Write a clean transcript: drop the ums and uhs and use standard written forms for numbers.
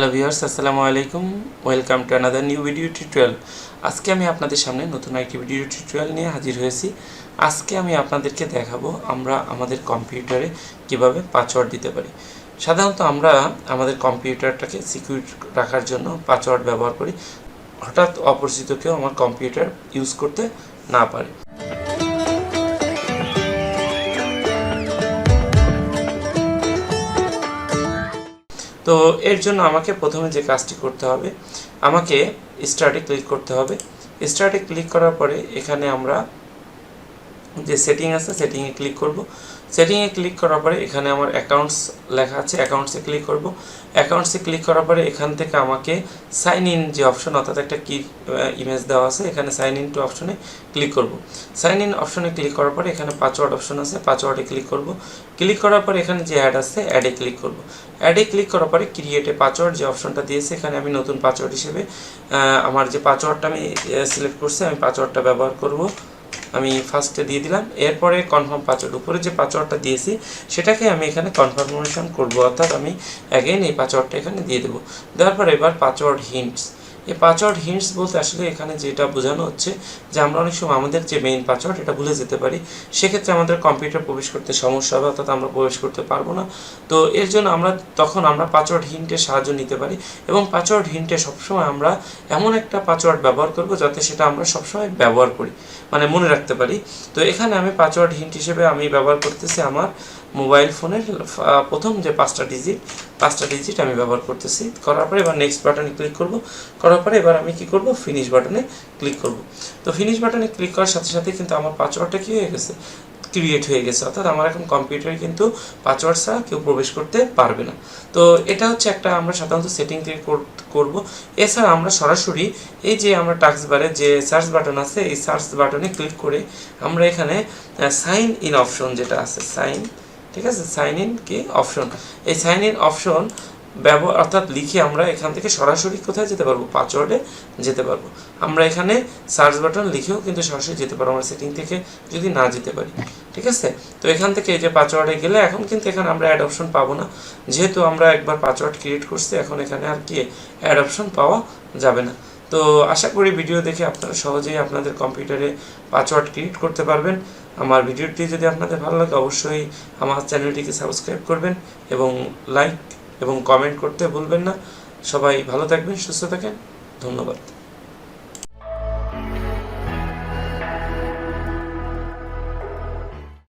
Hello viewers, আসসালামু আলাইকুম। Welcome to another new video tutorial. আজকে আমি আপনাদের সামনে নতুন একটি ভিডিও টিউটোরিয়াল নিয়ে হাজির হয়েছি। আজকে আমি আপনাদেরকে দেখাবো আমরা আমাদের কম্পিউটারে কিভাবে পাসওয়ার্ড দিতে পারি। সাধারণত আমরা আমাদের কম্পিউটারটাকে সিকিউর রাখার জন্য পাসওয়ার্ড ব্যবহার করি। হঠাৎ অপরিচিত কেউ আমার কম্পিউটার ইউজ করতে না পারে। তো এর জন্য আমাকে প্রথমে যে কাজটি করতে হবে, আমাকে স্টার্টে ক্লিক করতে হবে। স্টার্টে ক্লিক করার পরে এখানে আমরা যে সেটিং আছে সেটিংয়ে ক্লিক করব। সেটিংয়ে ক্লিক করার পরে এখানে আমার অ্যাকাউন্টস লেখা আছে, অ্যাকাউন্টসে ক্লিক করব। অ্যাকাউন্টসে ক্লিক করার পরে এখান থেকে আমাকে সাইন ইন যে অপশন, অর্থাৎ একটা কি ইমেজ দেওয়া আছে, এখানে সাইন ইন টু অপশনে ক্লিক করব। সাইন ইন অপশনে ক্লিক করার পরে এখানে পাসওয়ার্ড অপশন আছে, পাসওয়ার্ডে ক্লিক করব। ক্লিক করার পরে এখানে যে অ্যাড আছে অ্যাডে ক্লিক করব। অ্যাডে ক্লিক করার পরে ক্রিয়েট এ পাসওয়ার্ড যে অপশনটা দিয়েছে, এখানে আমি নতুন পাসওয়ার্ড হিসেবে আমার যে পাসওয়ার্ডটা আমি সিলেক্ট করছি, আমি পাসওয়ার্ডটা ব্যবহার করব। আমি ফার্স্টে দিয়ে দিলাম। এরপরে কনফার্ম পাসওয়ার্ড, উপরে যে পাসওয়ার্ডটা দিয়েছি সেটাকে আমি এখানে কনফার্মেশন করব, অর্থাৎ আমি অ্যাগেন এই পাসওয়ার্ডটা এখানে দিয়ে দেবো। দেওয়ার পরে এবার পাসওয়ার্ড হিন্টস, এই পাসওয়ার্ড হিন্টস বলতে আসলে এখানে যেটা বোঝানো হচ্ছে যে আমরা অনেক সময় আমাদের যে মেইন পাসওয়ার্ড এটা ভুলে যেতে পারি, সেক্ষেত্রে আমাদের কম্পিউটার প্রবেশ করতে সমস্যা হবে, অর্থাৎ আমরা প্রবেশ করতে পারবো না। তো এর জন্য তখন আমরা পাসওয়ার্ড হিন্টের সাহায্য নিতে পারি, এবং পাসওয়ার্ড হিন্টে সবসময় আমরা এমন একটা পাসওয়ার্ড ব্যবহার করব যাতে সেটা আমরা সবসময় ব্যবহার করি, মানে মনে রাখতে পারি। তো এখানে আমি পাসওয়ার্ড হিন্ট হিসেবে আমি ব্যবহার করতেছি আমার মোবাইল ফোনের প্রথম যে পাঁচটা ডিজিট আমি ব্যবহার করতেছি। করার পরে এবার নেক্সট বাটনে ক্লিক করব। করার পরে এবার আমি কি করব, ফিনিশ বাটনে ক্লিক করব। তো ফিনিশ বাটনে ক্লিক করার সাথে সাথে কিন্তু আমার পাসওয়ার্ডটা কি হয়ে গেছে, ক্রিয়েট হয়ে গেছে, অর্থাৎ আমার এখন কম্পিউটারে কিন্তু পাসওয়ার্ড ছাড়া কেউ প্রবেশ করতে পারবে না। তো এটা হচ্ছে একটা আমরা সাধারণত সেটিং থেকে করব। এছাড়া আমরা সরাসরি এই যে আমরা টাস্ক বারে যে সার্চ বাটন আছে, এই সার্চ বাটনে ক্লিক করে আমরা এখানে সাইন ইন অপশন যেটা আছে, ঠিক আছে, সাইন ইন কি অপশন, এই সাইন ইন অপশন ব্যবহার অর্থাৎ লিখে আমরা এখান থেকে সরাসরি কোথায় যেতে পারবো, পাসওয়ার্ডে যেতে পারবো। আমরা এখানে সার্চ বাটন লিখেও কিন্তু সরাসরি যেতে পারবো, আমরা সেটিং থেকে যদি না যেতে পারি, ঠিক আছে। তো এখান থেকে এই যে পাসওয়ার্ডে গেলে এখন কিন্তু এখানে আমরা অ্যাড অপশন পাবো না, যেহেতু আমরা একবার পাসওয়ার্ড ক্রিয়েট করছি, এখন এখানে আর কি অ্যাড অপশন পাওয়া যাবে না। তো আশা করি ভিডিও দেখে আপনারা সহজেই আপনাদের কম্পিউটারে পাসওয়ার্ড ক্রিয়েট করতে পারবেন। আমার ভিডিওটি যদি আপনাদের ভালো লাগে অবশ্যই আমার চ্যানেলটিকে সাবস্ক্রাইব করবেন এবং লাইক এবং কমেন্ট করতে ভুলবেন না। সবাই ভালো থাকবেন, সুস্থ থাকেন, ধন্যবাদ।